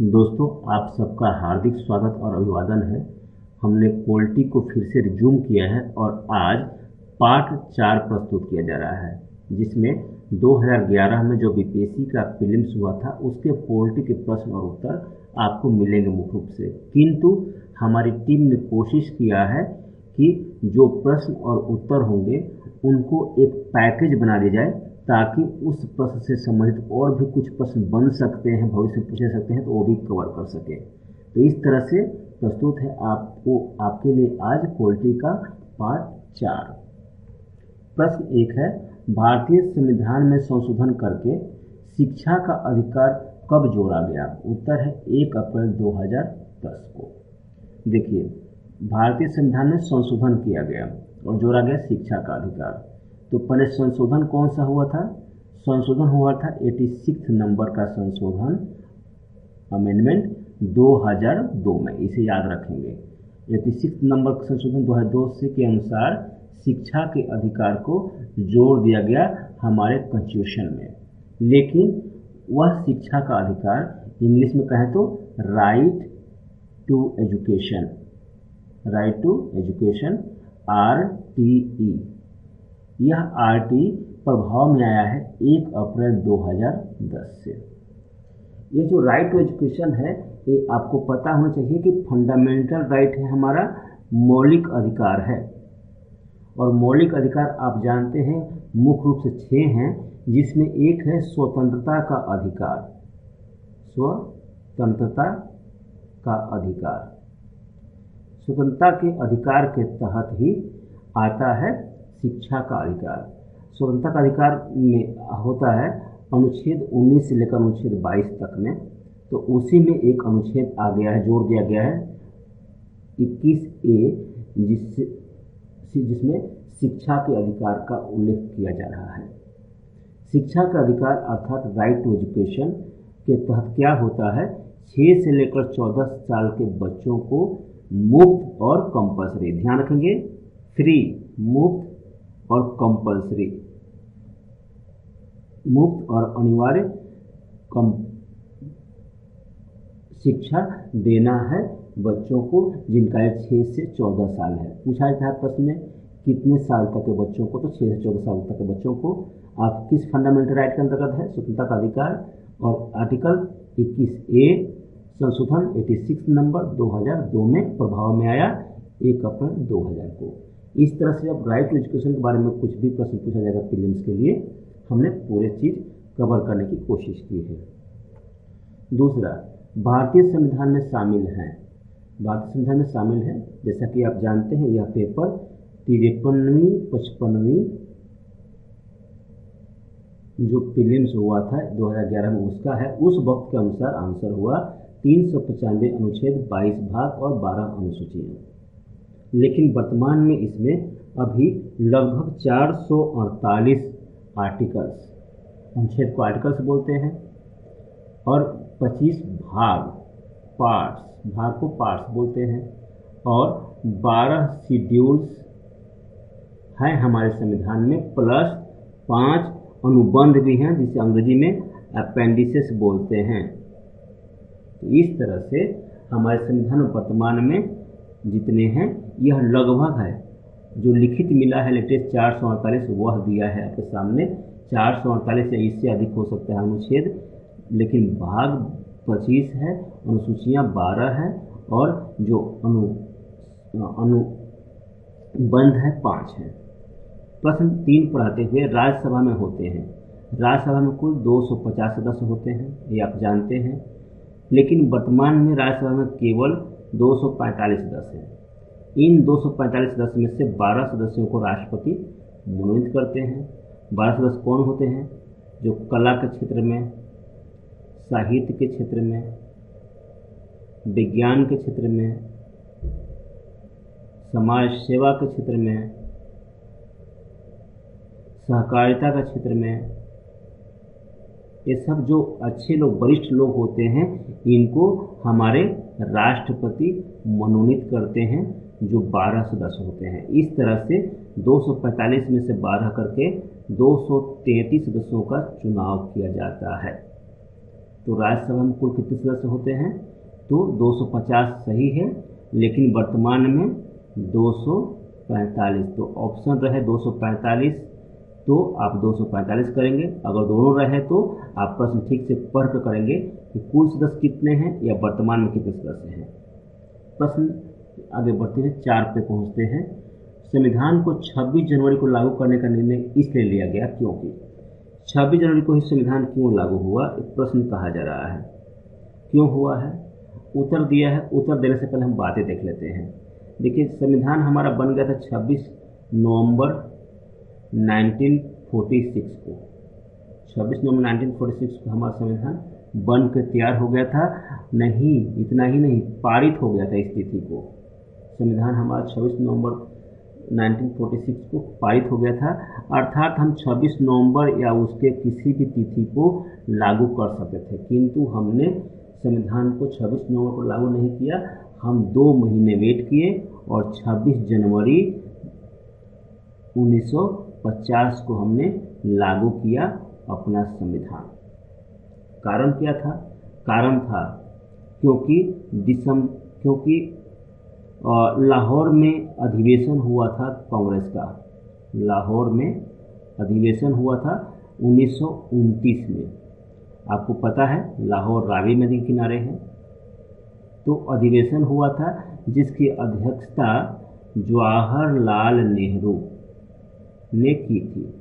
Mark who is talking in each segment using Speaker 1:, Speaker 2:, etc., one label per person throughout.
Speaker 1: दोस्तों, आप सबका हार्दिक स्वागत और अभिवादन है। हमने पॉलिटी को फिर से रिज्यूम किया है और आज पार्ट 4 प्रस्तुत किया जा रहा है, जिसमें 2011 में जो बीपीएससी का प्रीलिम्स हुआ था उसके पॉलिटी के प्रश्न और उत्तर आपको मिलेंगे मुख्य रूप से। किंतु हमारी टीम ने कोशिश किया है कि जो प्रश्न और उत्तर होंगे उनको एक पैकेज बना दिया जाए, ताकि उस प्रश्न से संबंधित और भी कुछ प्रश्न बन सकते हैं, भविष्य में पूछे सकते हैं, तो वो भी कवर कर सके। तो इस तरह से प्रस्तुत है आपके लिए आज पॉलिटी का पार्ट 4। प्रश्न 1 है, भारतीय संविधान में संशोधन करके शिक्षा का अधिकार कब जोड़ा गया? उत्तर है 1 अप्रैल 2010 को। देखिए, भारतीय संविधान में संशोधन किया गया और जोड़ा गया शिक्षा का अधिकार। तो पहले संशोधन कौन सा हुआ था? संशोधन हुआ था 86 नंबर का संशोधन, अमेंडमेंट 2002 में। इसे याद रखेंगे। 86 नंबर का संशोधन 2002 से के अनुसार शिक्षा के अधिकार को जोड़ दिया गया हमारे कॉन्स्टिट्यूशन में। लेकिन वह शिक्षा का अधिकार, इंग्लिश में कहें तो right to education, right to education RTE, यह RT प्रभाव में आया है 1 अप्रैल 2010 से। ये जो राइट टू एजुकेशन है, ये आपको पता होना चाहिए कि फंडामेंटल राइट है, हमारा मौलिक अधिकार है। और मौलिक अधिकार आप जानते हैं मुख्य रूप से 6 हैं, जिसमें एक है स्वतंत्रता का अधिकार। स्वतंत्रता का अधिकार, स्वतंत्रता के अधिकार के तहत ही आता है शिक्षा का अधिकार। स्वतंत्रता का अधिकार में होता है अनुच्छेद 19 से लेकर अनुच्छेद 22 तक में। तो उसी में एक अनुच्छेद आ गया है, जोड़ दिया गया है 21A, जिसमें शिक्षा के अधिकार का उल्लेख किया जा रहा है। शिक्षा का अधिकार अर्थात राइट टू एजुकेशन के तहत क्या होता है, 6 से लेकर 14 साल के बच्चों को मुफ्त और कंपल्सरी, ध्यान रखेंगे, फ्री, मुफ्त और कंपल्सरी, मुफ्त और अनिवार्य शिक्षा देना है बच्चों को जिनका आयु 6 से 14 साल है। पूछा जाता है प्रश्न में कितने साल तक के बच्चों को, तो 6 से 14 साल तक के बच्चों को आप किस फंडामेंटल राइट के अंतर्गत है? स्वतंत्रता का अधिकार। और आर्टिकल 21A संशोधन 86 नंबर 2002 में प्रभाव में आया 1 अप्रैल 2000 को। इस तरह से अब राइट टू एजुकेशन के बारे में कुछ भी प्रश्न पूछा जाएगा प्रीलिम्स के लिए, हमने पूरे चीज़ कवर करने की कोशिश की है। दूसरा, भारतीय संविधान में शामिल हैं। भारतीय संविधान में शामिल है, जैसा कि आप जानते हैं, यह पेपर 53वीं 55वीं जो प्रीलिम्स हुआ था 2011 में उसका है। उस वक्त के अनुसार आंसर हुआ 395 अनुच्छेद, 22 भाग और 12 अनुसूचियाँ। लेकिन वर्तमान में इसमें अभी लगभग 448 आर्टिकल्स, अनुच्छेद को आर्टिकल्स बोलते हैं, और 25 भाग, पार्ट्स, भाग को पार्ट्स बोलते हैं, और 12 शेड्यूल्स हैं हमारे संविधान में, प्लस 5 अनुबंध भी हैं, जिसे अंग्रेजी में अपेंडिसेस बोलते हैं। तो इस तरह से हमारे संविधान में वर्तमान में जितने हैं, यह लगभग है। जो लिखित मिला है लेटेस्ट 448 वह दिया है आपके सामने। 448 या इससे अधिक हो सकता है अनुच्छेद, लेकिन भाग 25 है, अनुसूचियाँ 12 है, और जो अनुबंध है 5 है। प्रश्न 3 पढ़ाते हुए, राज्यसभा में होते हैं। राज्यसभा में कुल 250 सदस्य होते हैं, ये आप जानते हैं। लेकिन वर्तमान में राज्यसभा में केवल 245 सदस्य हैं। इन 245 सदस्य में से 12 सदस्यों को राष्ट्रपति मनोनीत करते हैं। 12 सदस्य कौन होते हैं? जो कला के क्षेत्र में, साहित्य के क्षेत्र में, विज्ञान के क्षेत्र में, समाज सेवा के क्षेत्र में, सहकारिता का क्षेत्र में, ये सब जो अच्छे लोग, वरिष्ठ लोग होते हैं, इनको हमारे राष्ट्रपति मनोनीत करते हैं, जो 12 सदस्य होते हैं। इस तरह से 245 में से 12 करके 233 सदस्यों का चुनाव किया जाता है। तो राज्यसभा में कुल कितने सदस्य होते हैं? तो 250 सही है, लेकिन वर्तमान में 245। तो ऑप्शन रहे 245, तो आप 245 करेंगे। अगर दोनों रहे तो आप प्रश्न ठीक से पढ़ कर करेंगे कि कुल सदस्य कितने हैं या वर्तमान में कितने सदस्य हैं। प्रश्न आगे बढ़ते हैं, 4 पे पहुंचते हैं। संविधान को 26 जनवरी को लागू करने का निर्णय इसलिए लिया गया क्योंकि 26 जनवरी को ही संविधान क्यों लागू हुआ, एक प्रश्न कहा जा रहा है। क्यों हुआ है, उत्तर दिया है। उत्तर देने से पहले हम बातें देख लेते हैं। देखिए, संविधान हमारा बन गया था 26 नवंबर 1946 को। 26 नवंबर 1946 को हमारा संविधान बन के तैयार हो गया था। नहीं, इतना ही नहीं, पारित हो गया था इस तिथि को। संविधान हमारा 26 नवंबर 1946 को पारित हो गया था, अर्थात हम 26 नवंबर या उसके किसी भी तिथि को लागू कर सकते थे, किंतु हमने संविधान को 26 नवंबर को लागू नहीं किया। हम 2 महीने वेट किए और 26 जनवरी 1950 को हमने लागू किया अपना संविधान। कारण क्या था? कारण था क्योंकि लाहौर में अधिवेशन हुआ था कांग्रेस का। लाहौर में अधिवेशन हुआ था 1929 में। आपको पता है लाहौर रावी नदी के किनारे है। तो अधिवेशन हुआ था जिसकी अध्यक्षता जवाहरलाल नेहरू ने की थी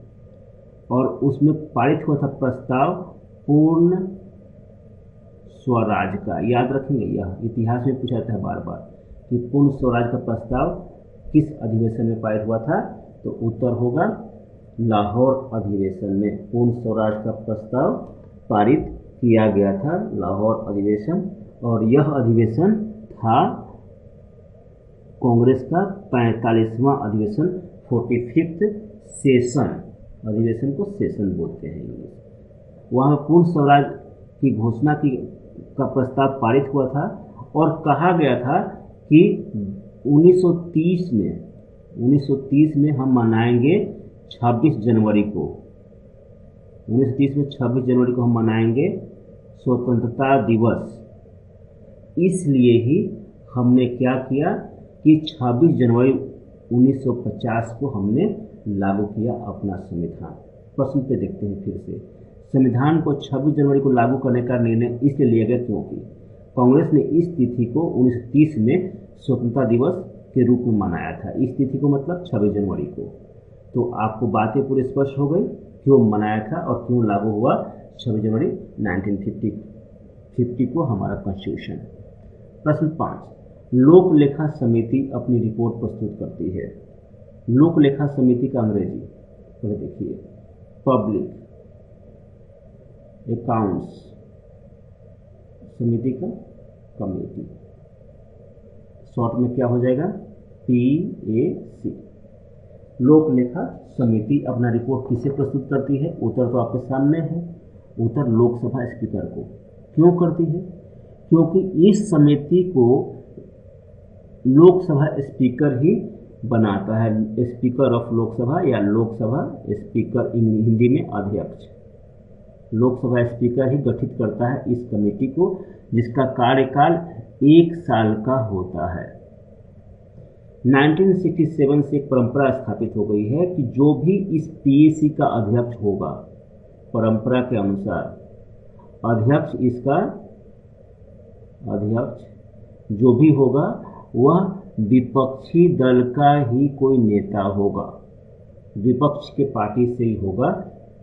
Speaker 1: और उसमें पारित हुआ था प्रस्ताव पूर्ण स्वराज का। याद रखेंगे, यह इतिहास में पूछा जाता है बार बार कि पूर्ण स्वराज का प्रस्ताव किस अधिवेशन में पारित हुआ था। तो उत्तर होगा लाहौर अधिवेशन में पूर्ण स्वराज का प्रस्ताव पारित किया गया था, लाहौर अधिवेशन। और यह अधिवेशन था कांग्रेस का 45वां अधिवेशन, 45th सेशन। अधिवेशन को सेशन बोलते हैं इंग्लिश। वहाँ पूर्ण स्वराज की घोषणा का प्रस्ताव पारित हुआ था और कहा गया था कि 1930 में हम मनाएंगे 26 जनवरी को। 1930 में 26 जनवरी को हम मनाएंगे स्वतंत्रता दिवस। इसलिए ही हमने क्या किया कि 26 जनवरी 1950 को हमने लागू किया अपना संविधान। प्रश्न पे देखते हैं फिर से। संविधान को 26 जनवरी को लागू करने का निर्णय इसलिए लिया गया क्योंकि कांग्रेस ने इस तिथि को 1930 में स्वतंत्रता दिवस के रूप में मनाया था। इस तिथि को मतलब 26 जनवरी को। तो आपको बातें पूरी स्पष्ट हो गई क्यों मनाया था और क्यों लागू हुआ 26 जनवरी 1950 को हमारा कॉन्स्टिट्यूशन। प्रश्न 5, लोक लेखा समिति अपनी रिपोर्ट प्रस्तुत करती है। लोक लेखा समिति का अंग्रेजी पहले देखिए, पब्लिक अकाउंट्स समिति का कमेटी, शॉर्ट में क्या हो जाएगा, PAC। लोक लेखा समिति अपना रिपोर्ट किसे प्रस्तुत करती है? उत्तर तो आपके सामने है, उत्तर लोकसभा स्पीकर को। क्यों करती है? क्योंकि इस समिति को लोकसभा स्पीकर ही बनाता है। स्पीकर ऑफ लोकसभा या लोकसभा स्पीकर, हिंदी में अध्यक्ष। लोकसभा स्पीकर ही गठित करता है इस कमेटी को, जिसका कार्यकाल 1 साल का होता है। 1967 से एक परंपरा स्थापित हो गई है कि जो भी इस PAC का अध्यक्ष होगा, परंपरा के अनुसार अध्यक्ष जो भी होगा वह विपक्षी दल का ही कोई नेता होगा। विपक्ष के पार्टी से ही होगा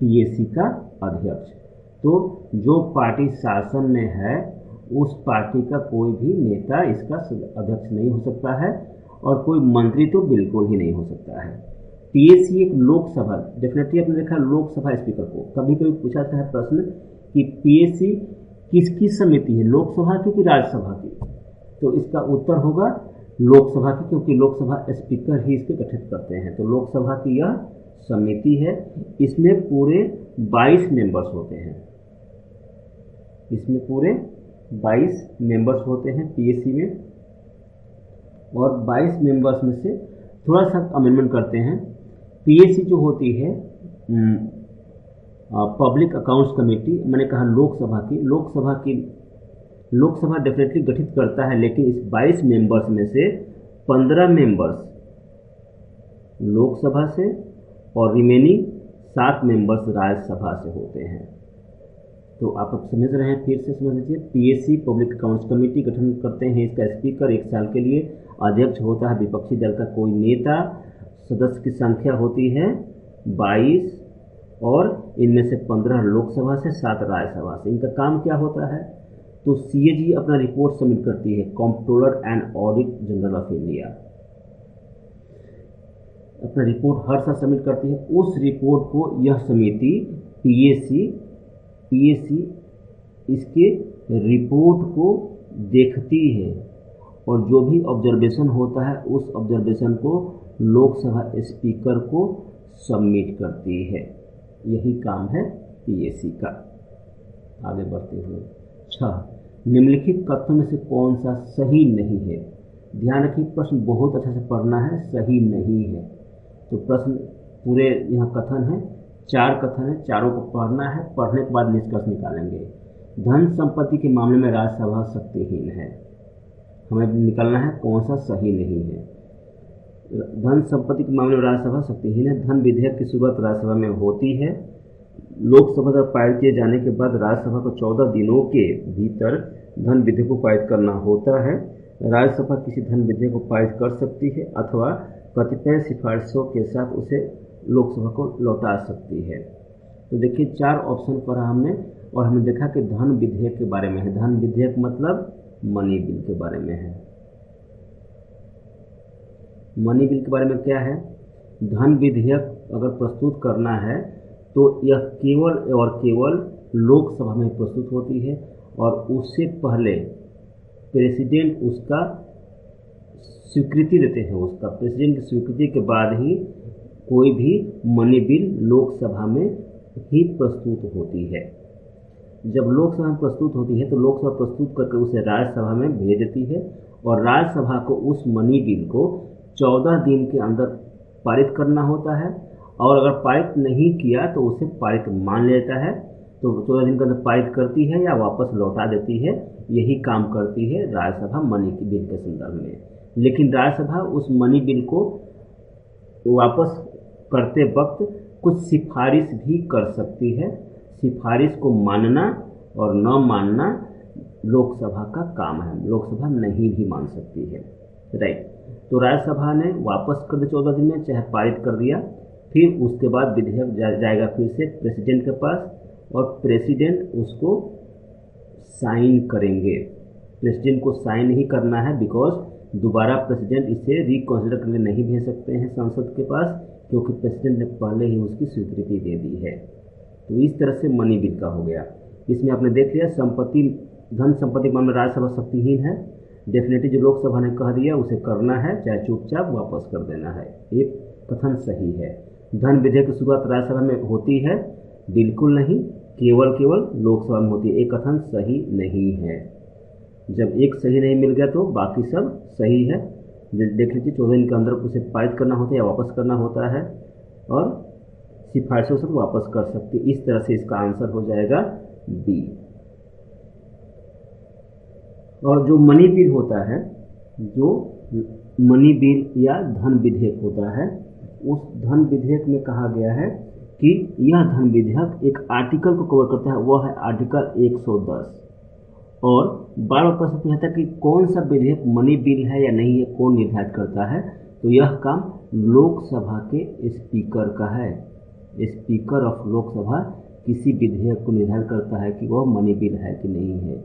Speaker 1: PAC का अध्यक्ष। तो जो पार्टी शासन में है उस पार्टी का कोई भी नेता इसका अध्यक्ष नहीं हो सकता है और कोई मंत्री तो बिल्कुल ही नहीं हो सकता है। PAC एक लोकसभा, डेफिनेटली आपने देखा लोकसभा स्पीकर को। कभी कभी पूछा जाता है प्रश्न कि PAC किसकी समिति है, लोकसभा की कि राज्यसभा की? तो इसका उत्तर होगा लोकसभा की, क्योंकि लोकसभा स्पीकर ही इसके गठित करते हैं। तो लोकसभा की यह समिति है। इसमें पूरे 22 मेंबर्स होते हैं। इसमें पूरे 22 मेंबर्स होते हैं PAC में, और 22 मेंबर्स में से थोड़ा सा अमेंडमेंट करते हैं। PAC जो होती है पब्लिक अकाउंट्स कमेटी, मैंने कहा लोकसभा डेफिनेटली गठित करता है, लेकिन इस 22 मेंबर्स में से 15 मेंबर्स लोकसभा से और रिमेनिंग 7 मेंबर्स राज्यसभा से होते हैं। तो आप अब समझ रहे हैं, फिर से समझ लीजिए। पीएसी पब्लिक अकाउंट्स कमेटी गठन करते हैं, इसका स्पीकर 1 साल के लिए, अध्यक्ष होता है विपक्षी दल का कोई नेता, सदस्य की संख्या होती है 22 और इनमें से 15 लोकसभा से, 7 राज्यसभा से। इनका काम क्या होता है? तो सीएजी अपना रिपोर्ट सबमिट करती है, controller and audit general of India अपना रिपोर्ट हर साल सबमिट करती है। उस रिपोर्ट को यह समिति पीएसी इसके रिपोर्ट को देखती है और जो भी ऑब्जर्वेशन होता है उस ऑब्जर्वेशन को लोकसभा स्पीकर को सबमिट करती है। यही काम है पीएसी का। आगे बढ़ते हुए 6, निम्नलिखित कथनों में से कौन सा सही नहीं है? ध्यान रखिए, प्रश्न बहुत अच्छे से पढ़ना है, सही नहीं है। तो प्रश्न पूरे यहाँ कथन है, 4 कथन है, चारों को पढ़ना है, पढ़ने के बाद निष्कर्ष निकालेंगे। धन संपत्ति के मामले में राज्यसभा शक्तिहीन है, हमें निकालना है कौन सा सही नहीं है। धन संपत्ति के मामले में राज्यसभा शक्तिहीन है। धन विधेयक की शुरुआत राज्यसभा में होती है। लोकसभा द्वारा पारित किए जाने के बाद राज्यसभा को 14 दिनों के भीतर धन विधेयक को पारित करना होता है। राज्यसभा किसी धन विधेयक को पारित कर सकती है अथवा कतिपय सिफारिशों के साथ उसे लोकसभा को लौटा सकती है। तो देखिए 4 ऑप्शन पढ़ा हमने और हमने देखा कि धन विधेयक के बारे में है। धन विधेयक मतलब मनी बिल के बारे में है। मनी बिल के बारे में क्या है? धन विधेयक अगर प्रस्तुत करना है तो यह केवल और केवल लोकसभा में प्रस्तुत होती है और उससे पहले प्रेसिडेंट उसका स्वीकृति देते हैं। उसका प्रेसिडेंट की स्वीकृति के बाद ही कोई भी मनी बिल लोकसभा में ही प्रस्तुत होती है। जब लोकसभा में प्रस्तुत होती है तो लोकसभा प्रस्तुत करके उसे राज्यसभा में भेज देती है और राज्यसभा को उस मनी बिल को 14 दिन के अंदर पारित करना होता है और अगर पारित नहीं किया तो उसे पारित मान लेता है। तो 14 दिन के अंदर पारित करती है या वापस लौटा देती है। यही काम करती है राज्यसभा मनी की बिल के संदर्भ में। लेकिन राज्यसभा उस मनी बिल को वापस करते वक्त कुछ सिफारिश भी कर सकती है। सिफारिश को मानना और न मानना लोकसभा का काम है, लोकसभा नहीं भी मान सकती है। राइट, तो राज्यसभा ने वापस कर दिया 14 दिन में, चाहे पारित कर दिया, फिर उसके बाद विधेयक जाएगा फिर से प्रेसिडेंट के पास और प्रेसिडेंट उसको साइन करेंगे। प्रेसिडेंट को साइन नहीं करना है बिकॉज दोबारा प्रेसिडेंट इसे रिकॉन्सिडर करने नहीं भेज सकते हैं संसद के पास, क्योंकि प्रेसिडेंट ने पहले ही उसकी स्वीकृति दे दी है। तो इस तरह से मनी बिल का हो गया। इसमें आपने देख लिया धन संपत्ति के मामले में राज्यसभा शक्तिहीन है। डेफिनेटली जो लोकसभा ने कह दिया उसे करना है, चाहे चुपचाप वापस कर देना है। एक कथन सही है। धन विधेयक की शुरुआत राज्यसभा में होती है, बिल्कुल नहीं, केवल लोकसभा में होती है। एक कथन सही नहीं है। जब एक सही नहीं मिल गया तो बाकी सब सही है। देख लीजिए 14 दिन के अंदर उसे पारित करना होता है या वापस करना होता है और सिफारिशों से वापस कर सकते। इस तरह से इसका आंसर हो जाएगा बी। और जो मनी बिल होता है, जो मनी बिल या धन विधेयक होता है, उस धन विधेयक में कहा गया है कि यह धन विधेयक एक आर्टिकल को कवर करता है, वह है आर्टिकल 110। और बार बार प्रश्न पूछा था कि कौन सा विधेयक मनी बिल है या नहीं है, कौन निर्धारित करता है? तो यह काम लोकसभा के स्पीकर का है। स्पीकर ऑफ लोकसभा किसी विधेयक को निर्धारित करता है कि वह मनी बिल है कि नहीं है।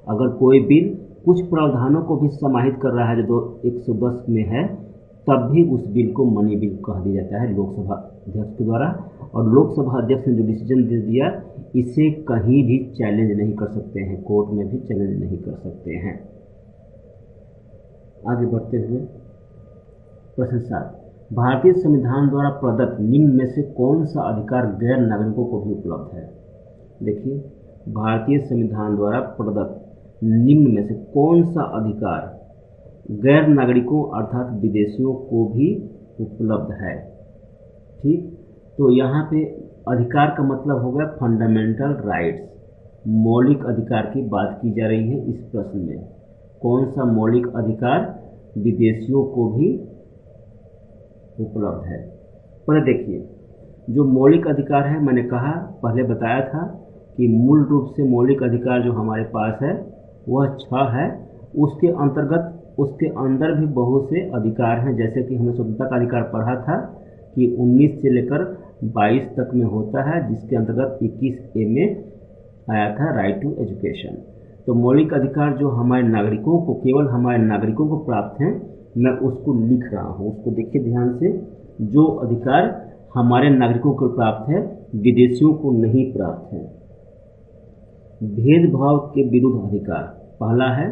Speaker 1: अगर कोई बिल कुछ प्रावधानों को भी समाहित कर रहा है जो 110 में है, तब भी उस बिल को मनी बिल कह दिया जाता है लोकसभा अध्यक्ष के द्वारा। और लोकसभा अध्यक्ष ने जो डिसीजन दे दिया, इसे कहीं भी चैलेंज नहीं कर सकते हैं, कोर्ट में भी चैलेंज नहीं कर सकते हैं। आगे बढ़ते हुए प्रश्न 7, भारतीय संविधान द्वारा प्रदत्त निम्न में से कौन सा अधिकार गैर नागरिकों को भी उपलब्ध है? देखिए, भारतीय संविधान द्वारा प्रदत्त निम्न में से कौन सा अधिकार गैर नागरिकों अर्थात विदेशियों को भी उपलब्ध है? ठीक, तो यहाँ पे अधिकार का मतलब हो गया फंडामेंटल राइट्स, मौलिक अधिकार की बात की जा रही है इस प्रश्न में। कौन सा मौलिक अधिकार विदेशियों को भी उपलब्ध है? पहले देखिए, जो मौलिक अधिकार है, मैंने कहा पहले बताया था कि मूल रूप से मौलिक अधिकार जो हमारे पास है वह 6 है। उसके अंतर्गत उसके अंदर भी बहुत से अधिकार हैं, जैसे कि हमने स्वतंत्रता का अधिकार पढ़ा था कि 19 से लेकर 22 तक में होता है, जिसके अंतर्गत 21A में आया था राइट टू एजुकेशन। तो मौलिक अधिकार जो हमारे नागरिकों को, केवल हमारे नागरिकों को प्राप्त हैं, मैं उसको लिख रहा हूँ, उसको देखिए ध्यान से। जो अधिकार हमारे नागरिकों को प्राप्त है, विदेशियों को नहीं प्राप्त है। भेदभाव के विरुद्ध अधिकार पहला है,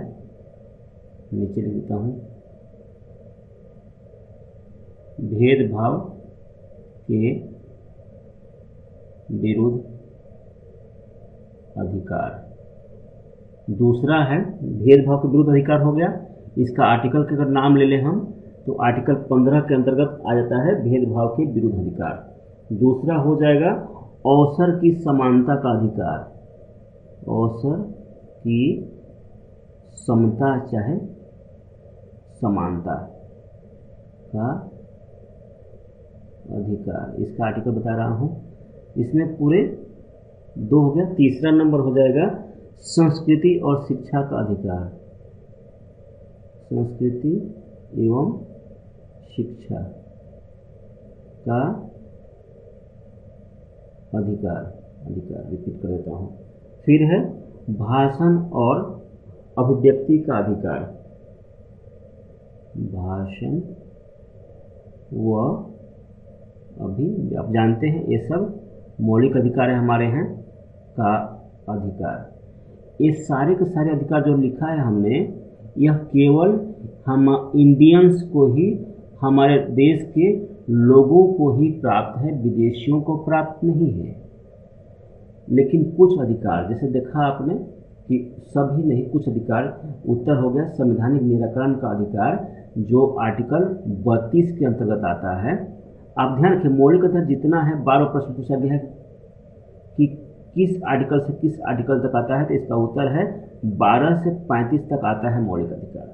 Speaker 1: नीचे लिख देता हूँ, भेदभाव के विरुद्ध अधिकार। दूसरा है, भेदभाव के विरुद्ध अधिकार हो गया, इसका आर्टिकल का अगर नाम ले लें हम तो आर्टिकल 15 के अंतर्गत आ जाता है भेदभाव के विरुद्ध अधिकार। दूसरा हो जाएगा अवसर की समानता का अधिकार, अवसर की समता चाहे समानता का अधिकार, इसका आर्टिकल बता रहा हूँ। इसमें पूरे 2 हो गया। तीसरा नंबर हो जाएगा संस्कृति और शिक्षा का अधिकार, संस्कृति एवं शिक्षा का अधिकार, रिपीट कर देता हूँ। फिर है भाषण और अभिव्यक्ति का अधिकार, भाषण व आप जानते हैं ये सब मौलिक अधिकार है हमारे हैं का अधिकार। ये सारे के सारे अधिकार जो लिखा है हमने, यह केवल हम इंडियंस को ही, हमारे देश के लोगों को ही प्राप्त है, विदेशियों को प्राप्त नहीं है। लेकिन कुछ अधिकार, जैसे देखा आपने कि सभी नहीं, कुछ अधिकार, उत्तर हो गया संवैधानिक निराकरण का अधिकार जो आर्टिकल 32 के अंतर्गत आता है। आप ध्यान रखें, मौलिक अधिकार जितना है 12 प्रश्न पूछा गया है कि किस आर्टिकल से किस आर्टिकल तक आता है, तो इसका उत्तर है 12 से 35 तक आता है मौलिक अधिकार।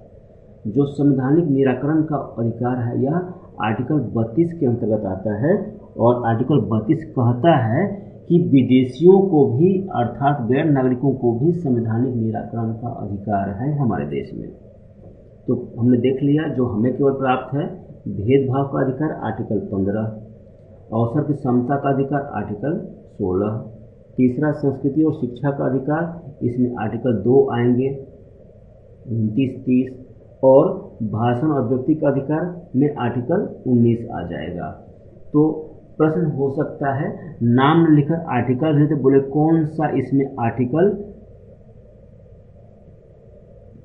Speaker 1: जो संवैधानिक निराकरण का अधिकार है यह आर्टिकल 32 के अंतर्गत आता है, और आर्टिकल 32 कहता है कि विदेशियों को भी, अर्थात गैर नागरिकों को भी संवैधानिक निराकरण का अधिकार है हमारे देश में। तो हमने देख लिया जो हमें केवल प्राप्त है, भेदभाव का अधिकार आर्टिकल 15, अवसर की समता का अधिकार आर्टिकल 16, तीसरा संस्कृति और शिक्षा का अधिकार, इसमें आर्टिकल 2 आएंगे 29, 30, और भाषण और व्यक्ति का अधिकार में आर्टिकल 19 आ जाएगा। तो प्रश्न हो सकता है, नाम न लिखकर आर्टिकल है तो बोले कौन सा इसमें आर्टिकल,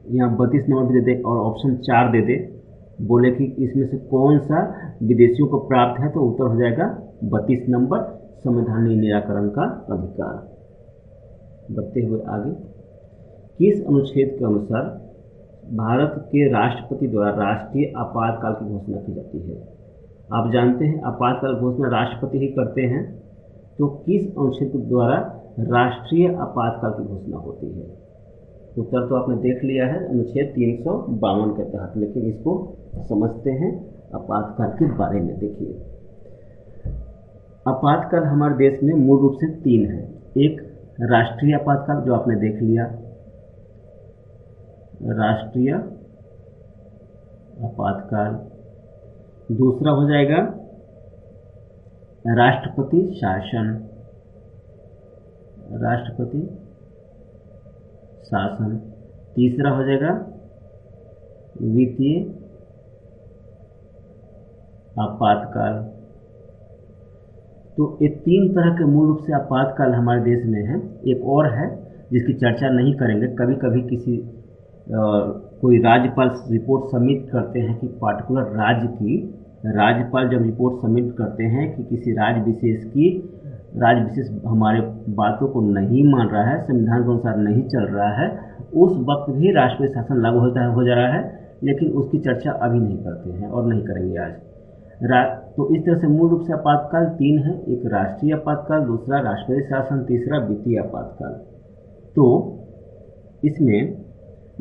Speaker 1: यहाँ 32 नंबर भी दे दे और ऑप्शन 4 दे दे, बोले कि इसमें से कौन सा विदेशियों को प्राप्त है, तो उत्तर हो जाएगा 32 नंबर संवैधानिक निराकरण का अधिकार। बढ़ते हुए आगे, किस अनुच्छेद के अनुसार भारत के राष्ट्रपति द्वारा राष्ट्रीय आपातकाल की घोषणा की जाती है? आप जानते हैं आपातकाल घोषणा राष्ट्रपति ही करते हैं, तो किस अनुच्छेद के द्वारा राष्ट्रीय आपातकाल की घोषणा होती है? उत्तर तो आपने देख लिया है, अनुच्छेद 352 के तहत, लेकिन इसको समझते हैं आपातकाल के बारे में। देखिए, आपातकाल हमारे देश में मूल रूप से 3 है। एक राष्ट्रीय आपातकाल जो आपने देख लिया, राष्ट्रीय आपातकाल। दूसरा हो जाएगा राष्ट्रपति शासन, राष्ट्रपति शासन। तीसरा हो जाएगा वित्तीय आपातकाल। तो ये 3 तरह के मूल रूप से आपातकाल हमारे देश में है। एक और है जिसकी चर्चा नहीं करेंगे, कभी कभी किसी कोई राज्यपाल रिपोर्ट सबमिट करते हैं कि पार्टिकुलर राज्य की, राज्यपाल जब रिपोर्ट सबमिट करते हैं कि किसी राज्य विशेष हमारे बातों को नहीं मान रहा है, संविधान के अनुसार नहीं चल रहा है, उस वक्त भी राष्ट्रीय शासन लागू हो जा रहा है, लेकिन उसकी चर्चा अभी नहीं करते हैं और नहीं करेंगे आज। तो इस तरह से मूल रूप से आपातकाल तीन है, एक राष्ट्रीय आपातकाल, दूसरा राष्ट्रपति शासन, तीसरा वित्तीय आपातकाल। तो इसमें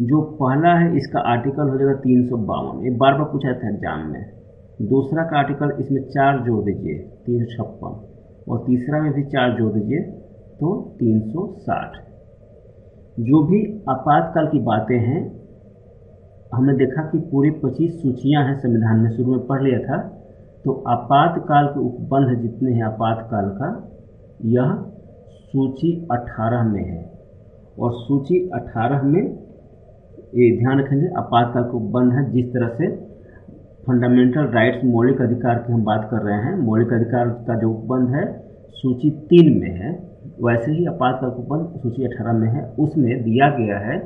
Speaker 1: जो पहला है इसका आर्टिकल हो जाएगा 352, ये बार बार पूछा था एग्जाम में। दूसरा का आर्टिकल इसमें 4 जोड़ दीजिए 356, और तीसरा में भी 4 जोड़ दीजिए तो 360। जो भी आपातकाल की बातें हैं, हमने देखा कि पूरे 25 सूचियां हैं संविधान में, शुरू में पढ़ लिया था। तो आपातकाल के उपबंध जितने हैं आपातकाल का, यह सूची 18 में है। और सूची 18 में ये ध्यान रखेंगे, आपातकाल के उपबंध है। जिस तरह से फंडामेंटल राइट्स, मौलिक अधिकार की हम बात कर रहे हैं, मौलिक अधिकार का जो उपबंध है सूची 3 में है, वैसे ही आपातकाल का उपबंध सूची 18 में है। उसमें दिया गया है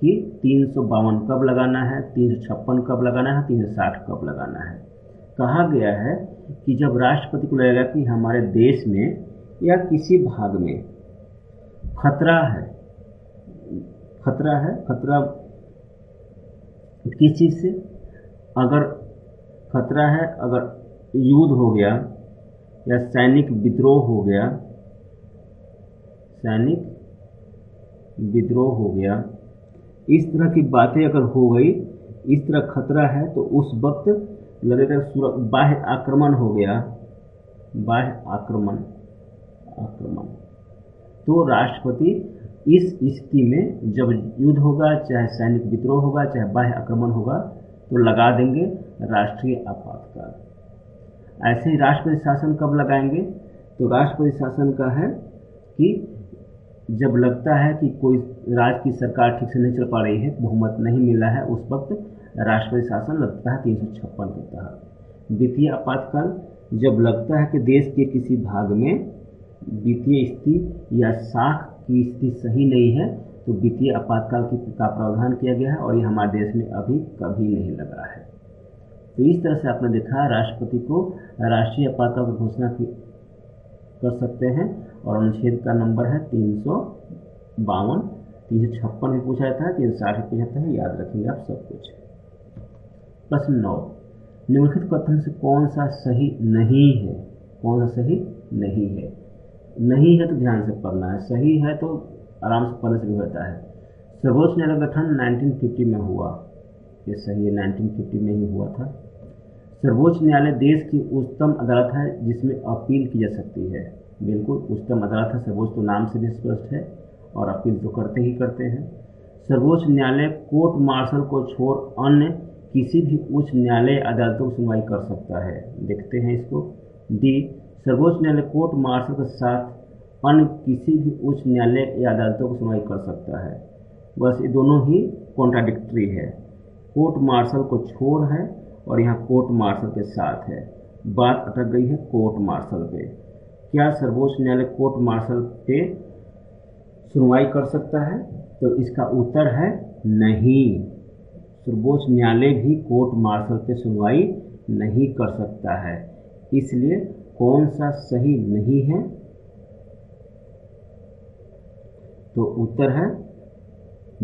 Speaker 1: कि 352 कब लगाना है, 356 कब लगाना है, 360 कब लगाना है। कहा गया है कि जब राष्ट्रपति को लगेगा कि हमारे देश में या किसी भाग में खतरा है, खतरा किस चीज़ से, अगर खतरा है, अगर युद्ध हो गया या सैनिक विद्रोह हो गया, इस तरह की बातें अगर हो गई, इस तरह खतरा है, तो उस वक्त लगेगा बाह्य आक्रमण हो गया, बाह्य आक्रमण। तो राष्ट्रपति इस स्थिति में जब युद्ध होगा, चाहे सैनिक विद्रोह होगा, चाहे बाह्य आक्रमण होगा, तो लगा देंगे राष्ट्रीय आपातकाल। ऐसे ही राष्ट्रपति शासन कब लगाएंगे, तो राष्ट्रपति शासन का है कि जब लगता है कि कोई राज्य की सरकार ठीक से नहीं चल पा रही है, बहुमत नहीं मिला है, उस वक्त राष्ट्रपति शासन लगता है 356 के तहत। वित्तीय आपातकाल जब लगता है कि देश के किसी भाग में वित्तीय स्थिति या साख की स्थिति सही नहीं है, तो वित्तीय आपातकाल का प्रावधान किया गया है, और ये हमारे देश में अभी कभी नहीं लगा है। तो इस तरह से आपने देखा राष्ट्रपति को राष्ट्रीय आपातकाल की घोषणा कर सकते हैं, और अनुच्छेद का नंबर है 352। 356 भी पूछा जाता है, 360 भी पूछा जाता है, याद रखेंगे आप सब कुछ। प्रश्न 9, निम्नलिखित कथन से कौन सा सही नहीं है? कौन सा सही नहीं है? नहीं है तो ध्यान से पढ़ना है, सही है तो आराम से पढ़ने से भी होता है। सर्वोच्च न्यायालय का गठन 1950 में हुआ, ये सही है, 1950 में ही हुआ था। सर्वोच्च न्यायालय देश की उच्चतम अदालत है जिसमें अपील की जा सकती है। बिल्कुल उच्चतम अदालत है, सर्वोच्च तो नाम से भी स्पष्ट है, और अपील तो करते ही करते हैं। सर्वोच्च न्यायालय कोर्ट मार्शल को छोड़ अन्य किसी भी उच्च न्यायालय अदालतों की सुनवाई कर सकता है। देखते हैं इसको। डी, सर्वोच्च न्यायालय कोर्ट मार्शल के साथ अन्य किसी भी उच्च न्यायालय या अदालतों की सुनवाई कर सकता है। बस ये दोनों ही कॉन्ट्राडिक्टरी है, कोर्ट मार्शल को छोड़ है और यहाँ कोर्ट मार्शल के साथ है। बात अटक गई है कोर्ट मार्शल पे। क्या सर्वोच्च न्यायालय कोर्ट मार्शल पे सुनवाई कर सकता है? तो इसका उत्तर है नहीं। सर्वोच्च न्यायालय भी कोर्ट मार्शल पे सुनवाई नहीं कर सकता है। इसलिए कौन सा सही नहीं है? तो उत्तर है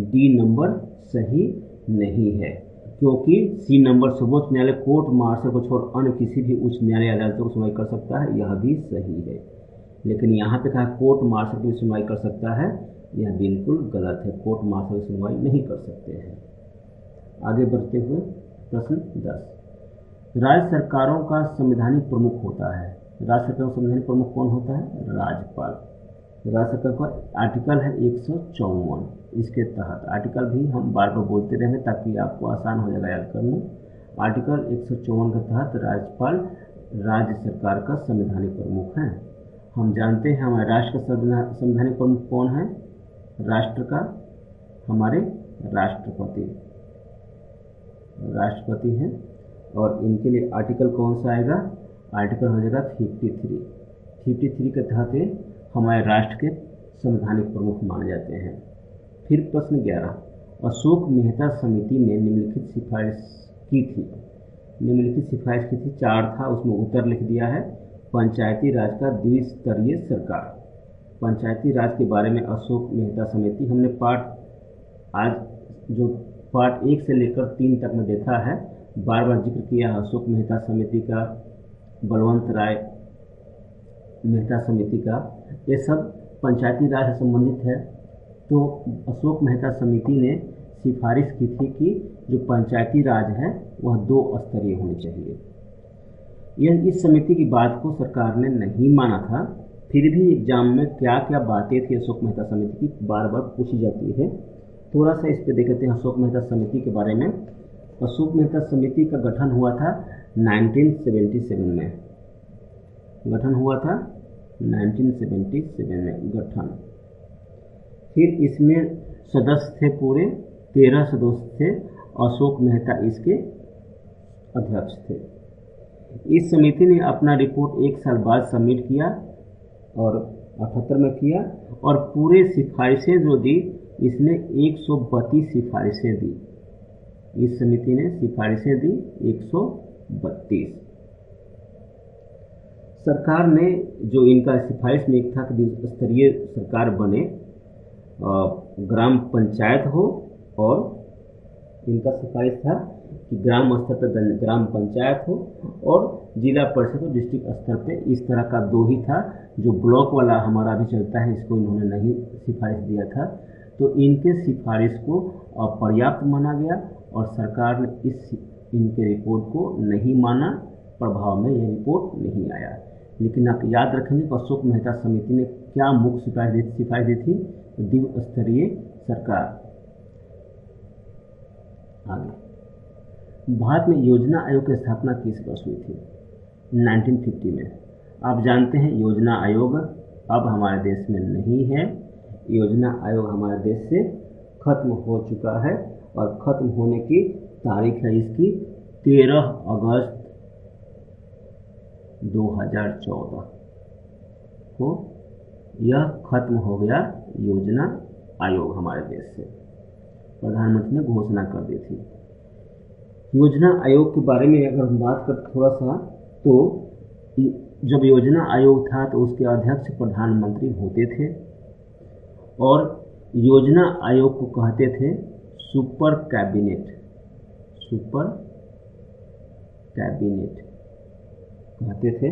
Speaker 1: डी नंबर सही नहीं है, क्योंकि सी नंबर सर्वोच्च न्यायालय कोर्ट मार्शल को छोड़ अन्य किसी भी उच्च न्यायालय अदालतों को सुनवाई कर सकता है, यह भी सही है। लेकिन यहाँ पे कहा कोर्ट मार्शल की सुनवाई कर सकता है, यह बिल्कुल गलत है। कोर्ट मार्शल की सुनवाई नहीं कर सकते हैं। आगे बढ़ते हुए प्रश्न 10, राज्य सरकारों का संवैधानिक प्रमुख होता है। राज्य सरकार का संवैधानिक प्रमुख कौन होता है? राज्यपाल। राज्य सरकार का आर्टिकल है 154। इसके तहत आर्टिकल भी हम बार बार बोलते रहेंगे ताकि आपको आसान हो जाएगा याद करना। आर्टिकल 154 के तहत राज्यपाल राज्य सरकार का संवैधानिक प्रमुख है। हम जानते हैं हमारे राष्ट्र का संवैधानिक प्रमुख कौन है? राष्ट्र का हमारे राष्ट्रपति हैं, और इनके लिए आर्टिकल कौन सा आएगा? आर्टिकल हो जाएगा 53 के तहत हमारे राष्ट्र के संवैधानिक प्रमुख माने जाते हैं। फिर प्रश्न 11, अशोक मेहता समिति ने निम्नलिखित सिफारिश की थी। 4 था, उसमें उत्तर लिख दिया है। पंचायती राज का द्विस्तरीय सरकार। पंचायती राज के बारे में अशोक मेहता समिति हमने पार्ट 1 से लेकर 3 तक में देखा है, बार बार जिक्र किया है अशोक मेहता समिति का बलवंत राय मेहता समिति का, ये सब पंचायती राज से संबंधित है। तो अशोक मेहता समिति ने सिफारिश की थी कि जो पंचायती राज है वह 2 स्तरीय होनी चाहिए। यह इस समिति की बात को सरकार ने नहीं माना था। फिर भी एग्जाम में क्या क्या बातें थी अशोक मेहता समिति की बार बार पूछी जाती है। थोड़ा सा इस पर देख लेते हैं अशोक मेहता समिति के बारे में। अशोक मेहता समिति का गठन हुआ था 1977 में, गठन हुआ था 1977 में गठन। फिर इसमें सदस्य थे पूरे 13 सदस्य थे। अशोक मेहता इसके अध्यक्ष थे। इस समिति ने अपना रिपोर्ट 1 साल बाद सबमिट किया और 78 में किया, और पूरे सिफारिशें जो दी इसने 132 सिफारिशें दी। इस समिति ने सिफारिशें दी 132। सरकार ने जो इनका सिफारिश में एक था कि स्तरीय सरकार बने, ग्राम पंचायत हो, और इनका सिफारिश था कि ग्राम स्तर पर ग्राम पंचायत हो और जिला परिषद और डिस्ट्रिक्ट स्तर पे इस तरह का 2 ही था। जो ब्लॉक वाला हमारा भी चलता है इसको इन्होंने नहीं सिफारिश दिया था। तो इनके सिफारिश को अपर्याप्त माना गया और सरकार ने इनके रिपोर्ट को नहीं माना, प्रभाव में यह रिपोर्ट नहीं आया। लेकिन आप याद रखेंगे कि अशोक मेहता समिति ने क्या मुख्य सिफारिश दी थी? द्विस्तरीय सरकार। आगे भारत में योजना आयोग की स्थापना किस वर्ष हुई थी? 1950 में। आप जानते हैं योजना आयोग अब हमारे देश में नहीं है। योजना आयोग हमारे देश से खत्म हो चुका है और खत्म होने की तारीख है इसकी 13 अगस्त 2014 को यह खत्म हो गया योजना आयोग हमारे देश से। प्रधानमंत्री ने घोषणा कर दी थी। योजना आयोग के बारे में अगर हम बात करते थोड़ा सा, तो जब योजना आयोग था तो उसके अध्यक्ष प्रधानमंत्री होते थे और योजना आयोग को कहते थे सुपर कैबिनेट। सुपर कैबिनेट कहते थे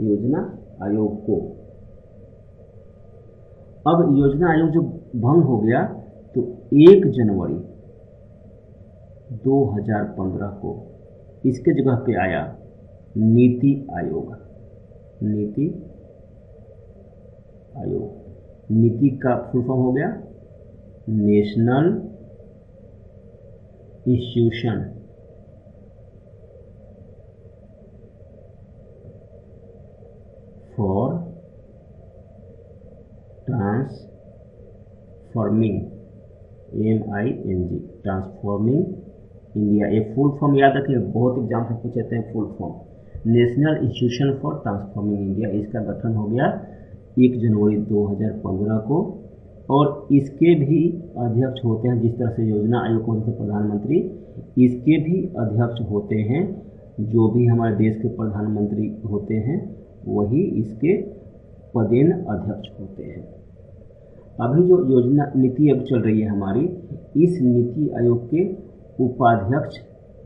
Speaker 1: योजना आयोग को। अब योजना आयोग जब भंग हो गया तो 1 जनवरी 2015 को इसके जगह पे आया नीति आयोग। नीति आयोग, नीति का फुल फॉर्म हो गया national institution for transforming, MING, transforming India. ये फुल फॉर्म याद रखिए, बहुत एग्जाम से पूछते हैं full form. National institution for transforming India, इसका गठन हो गया 1 जनवरी 2015 को। और इसके भी अध्यक्ष होते हैं, जिस तरह से योजना आयोग होते थे प्रधानमंत्री, इसके भी अध्यक्ष होते हैं। जो भी हमारे देश के प्रधानमंत्री होते हैं वही इसके पदेन अध्यक्ष होते हैं। अभी जो योजना नीति आयोग चल रही है हमारी, इस नीति आयोग के उपाध्यक्ष,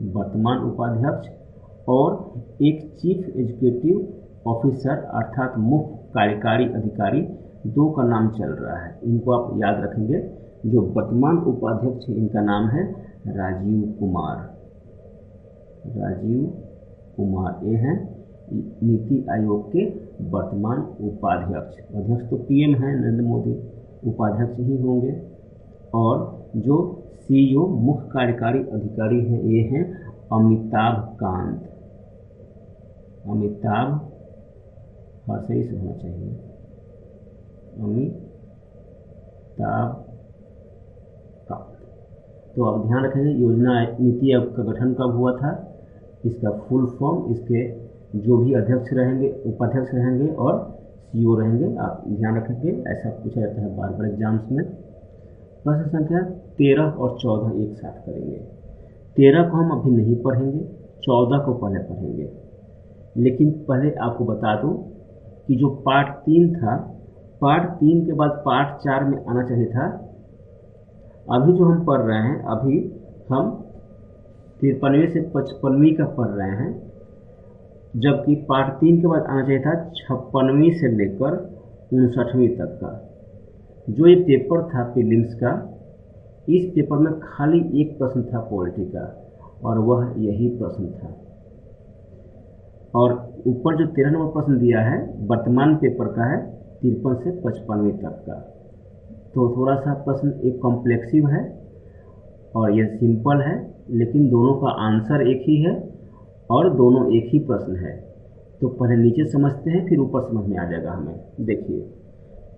Speaker 1: वर्तमान उपाध्यक्ष और एक चीफ एग्जीक्यूटिव ऑफिसर अर्थात मुख्य कार्यकारी अधिकारी, 2 का नाम चल रहा है। इनको आप याद रखेंगे। जो वर्तमान उपाध्यक्ष इनका नाम है राजीव कुमार। राजीव कुमार ये हैं नीति आयोग के वर्तमान उपाध्यक्ष। अध्यक्ष तो PM हैं नरेंद्र मोदी, उपाध्यक्ष ही होंगे। और जो CEO मुख्य कार्यकारी अधिकारी हैं ये हैं अमिताभ कांत। अमिताभ हर सही से होना चाहिए, अमिताभ कांत। तो आप ध्यान रखेंगे योजना नीति आयोग का गठन कब हुआ था, इसका फुल फॉर्म, इसके जो भी अध्यक्ष रहेंगे, उपाध्यक्ष रहेंगे और CEO रहेंगे, आप ध्यान रखेंगे। ऐसा पूछा जाता है बार बार एग्जाम्स में। प्रश्न संख्या 13 और 14 एक साथ करेंगे। 13 को हम अभी नहीं पढ़ेंगे, 14 को पहले पढ़ेंगे। लेकिन पहले आपको बता दूं कि जो पार्ट 3 था, पार्ट 3 के बाद पार्ट 4 में आना चाहिए था। अभी जो हम पढ़ रहे हैं, अभी हम 53वीं से 55वीं का पढ़ रहे हैं। जबकि पार्ट 3 के बाद आना चाहिए था 56वीं से लेकर 59वीं तक का। जो ये पेपर था प्रीलिम्स का, इस पेपर में खाली एक प्रश्न था पॉलिटी का, और वह यही प्रश्न था। और ऊपर जो 13 नंबर प्रश्न दिया है वर्तमान पेपर का है 53 से 55वीं तक का। तो थोड़ा सा प्रश्न एक कॉम्प्लेक्सिव है और यह सिंपल है, लेकिन दोनों का आंसर एक ही है और दोनों एक ही प्रश्न है। तो पहले नीचे समझते हैं, फिर ऊपर समझ में आ जाएगा हमें। देखिए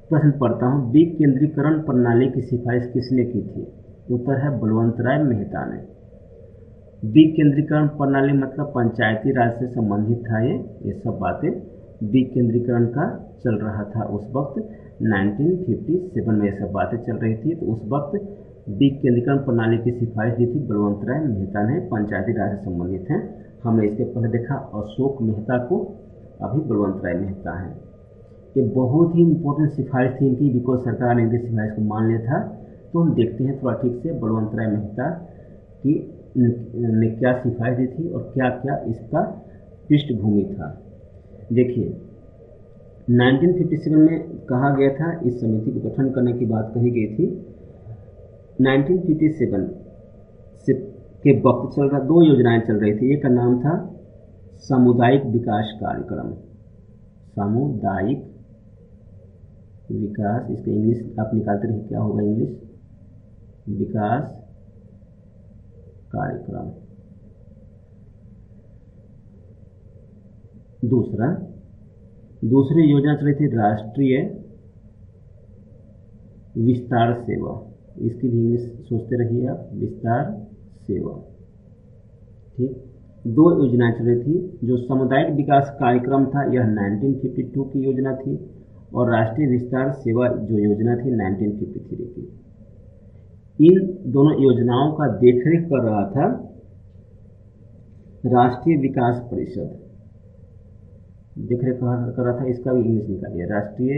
Speaker 1: प्रश्न पढ़ता हूँ। विकेंद्रीकरण प्रणाली की सिफारिश किसने की थी? उत्तर है बलवंत राय मेहता ने। विकेंद्रीकरण प्रणाली मतलब पंचायती राज से संबंधित था। ये सब बातें विकेंद्रीकरण का चल रहा था उस वक्त 1957 में ये सब बातें चल रही थी। तो उस वक्त विकेंद्रीकरण प्रणाली की सिफारिश दी थी बलवंत राय मेहता ने, पंचायती राज से संबंधित हैं। हमने इसके पहले देखा अशोक मेहता को, अभी बलवंत राय मेहता हैं। ये बहुत ही इम्पोर्टेंट सिफारिश थी इनकी, बिकॉज सरकार ने इनकी सिफारिश को मान लिया था। तो हम देखते हैं थोड़ा ठीक से बलवंत राय मेहता की ने क्या सिफारिश दी थी और क्या क्या इसका पृष्ठभूमि था। देखिए 1957 में कहा गया था, इस समिति को गठन करने की बात कही गई थी। 1957 से के वक्त चल रहा 2 योजनाएं चल रही थी। एक का नाम था सामुदायिक विकास कार्यक्रम, सामुदायिक विकास, इसका इंग्लिश आप निकालते रहिए क्या होगा इंग्लिश, विकास कार्यक्रम। दूसरी योजना चल रही थी राष्ट्रीय विस्तार सेवा, इसकी भी इंग्लिश सोचते रहिए आप, विस्तार सेवा। ठीक, 2 योजनाएं चल रही थी। जो सामुदायिक विकास कार्यक्रम था यह 1952 की योजना थी और राष्ट्रीय विस्तार सेवा जो योजना थी 1953 की। इन दोनों योजनाओं का देखरेख कर रहा था राष्ट्रीय विकास परिषद, देखरेख कर रहा था। इसका भी इंग्लिश निकालिए, राष्ट्रीय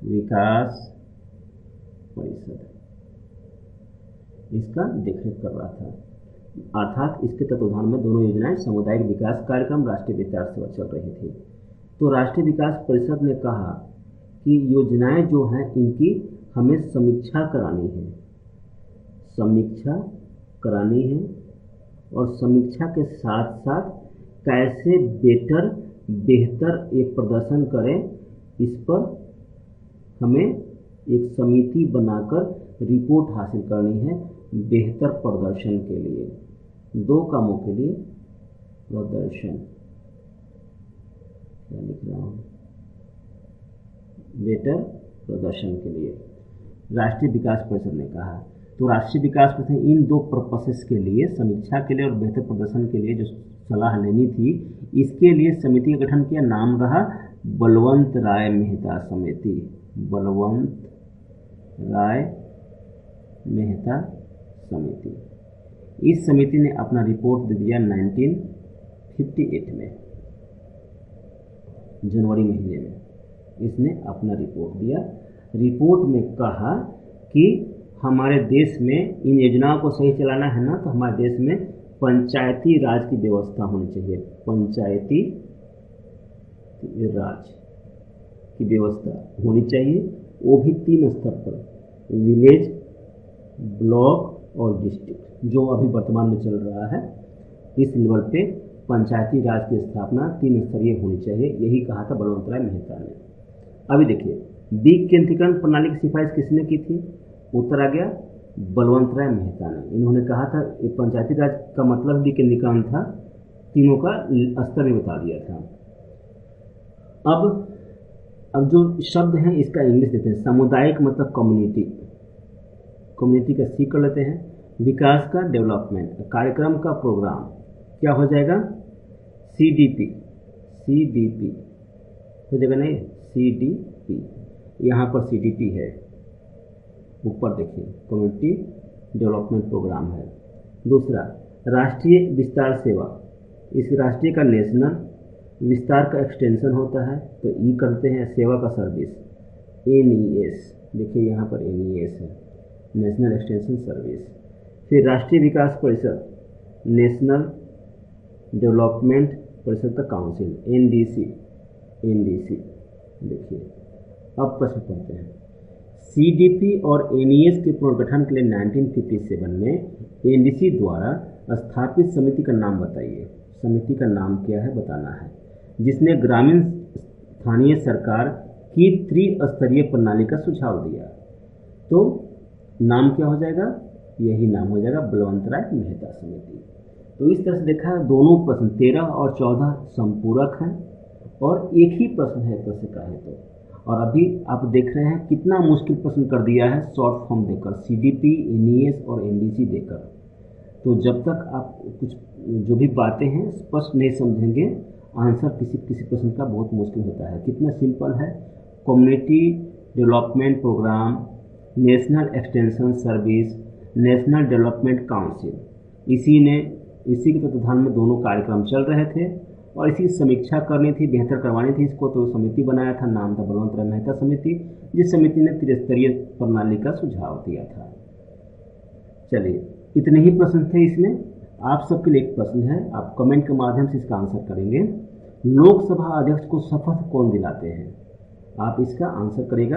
Speaker 1: विकास परिषद, इसका देखरेख कर रहा था। अर्थात इसके तत्वाधान में दोनों योजनाएं सामुदायिक विकास कार्यक्रम, राष्ट्रीय विस्तार सेवा चल रही थी। तो राष्ट्रीय विकास परिषद ने कहा कि योजनाएं जो हैं इनकी हमें समीक्षा करानी है, समीक्षा करानी है, और समीक्षा के साथ साथ कैसे बेहतर एक प्रदर्शन करें, इस पर हमें एक समिति बनाकर रिपोर्ट हासिल करनी है बेहतर प्रदर्शन के लिए। 2 कामों के लिए प्रदर्शन, क्या लिख रहा हूँ, बेहतर प्रदर्शन के लिए राष्ट्रीय विकास परिषद ने कहा। तो राष्ट्रीय विकास परिषद इन 2 पर्पसेस के लिए, समीक्षा के लिए और बेहतर प्रदर्शन के लिए जो सलाह लेनी थी, इसके लिए समिति का गठन किया। नाम रहा बलवंत राय मेहता समिति, बलवंत राय मेहता समिति। इस समिति ने अपना रिपोर्ट दे दिया 1958 में, जनवरी महीने में इसने अपना रिपोर्ट दिया। रिपोर्ट में कहा कि हमारे देश में इन योजनाओं को सही चलाना है ना, तो हमारे देश में पंचायती राज की व्यवस्था होनी चाहिए, पंचायती राज की व्यवस्था होनी चाहिए, वो भी 3 स्तर पर, विलेज, ब्लॉक और डिस्ट्रिक्ट, जो अभी वर्तमान में चल रहा है। इस लेवल पे पंचायती राज की स्थापना 3 स्तरीय होनी चाहिए, यही कहा था बलवंत राय मेहता ने। अभी देखिए विकेंद्रीकरण प्रणाली की सिफारिश किसने की थी? उत्तर आ गया बलवंत राय मेहता ने। इन्होंने कहा था पंचायती राज का मतलब विकेंद्रीकरण था, तीनों का स्तर में बता दिया था। अब जो शब्द हैं इसका इंग्लिश देते हैं। सामुदायिक मतलब कम्युनिटी, कम्युनिटी का सी कर लेते हैं। विकास का डेवलपमेंट, कार्यक्रम का प्रोग्राम क्या हो जाएगा? CDP, CDP हो जाएगा नहीं, CDP, यहाँ पर CDP है, ऊपर देखिए कम्युनिटी डेवलपमेंट प्रोग्राम है। दूसरा राष्ट्रीय विस्तार सेवा, इस राष्ट्रीय का नेशनल, विस्तार का एक्सटेंशन होता है तो ई करते हैं, सेवा का सर्विस NES, देखिए यहाँ पर NES है, नेशनल एक्सटेंशन सर्विस। फिर राष्ट्रीय विकास परिषद, नेशनल डेवलपमेंट परिषद का काउंसिल, एनडीसी। एनडीसी देखिए, अब प्रश्न पढ़ते हैं। सीडीपी और एनईएस के पुनर्गठन के लिए 1957 में एनडीसी द्वारा स्थापित समिति का नाम बताइए। समिति का नाम क्या है बताना है, जिसने ग्रामीण स्थानीय सरकार की त्रिस्तरीय प्रणाली का सुझाव दिया। तो नाम क्या हो जाएगा, यही नाम हो जाएगा बलवंतराय मेहता समिति। तो इस तरह से देखा, दोनों प्रश्न 13 और 14 संपूरक हैं और एक ही प्रश्न है प्रश्न का है। तो और अभी आप देख रहे हैं कितना मुश्किल प्रश्न कर दिया है शॉर्ट फॉर्म देकर, सीडीपी, एनईएस और एनडीसी देकर। तो जब तक आप कुछ जो भी बातें हैं स्पष्ट नहीं समझेंगे, आंसर किसी प्रश्न का बहुत मुश्किल होता है। कितना सिंपल है, community development programme, national extension service, national development council, इसी के तत्वाधान में दोनों कार्यक्रम चल रहे थे और इसी समीक्षा करनी थी, बेहतर करवानी थी इसको। तो समिति बनाया था, नाम था बलवंतराय मेहता समिति, जिस समिति ने त्रिस्तरीय प्रणाली का सुझाव दिया था। चलिए, इतने ही प्रश्न थे इसमें। आप सबके लिए एक प्रश्न है, आप कमेंट के माध्यम से इसका आंसर करेंगे। लोकसभा अध्यक्ष को शपथ कौन दिलाते हैं? आप इसका आंसर करेगा।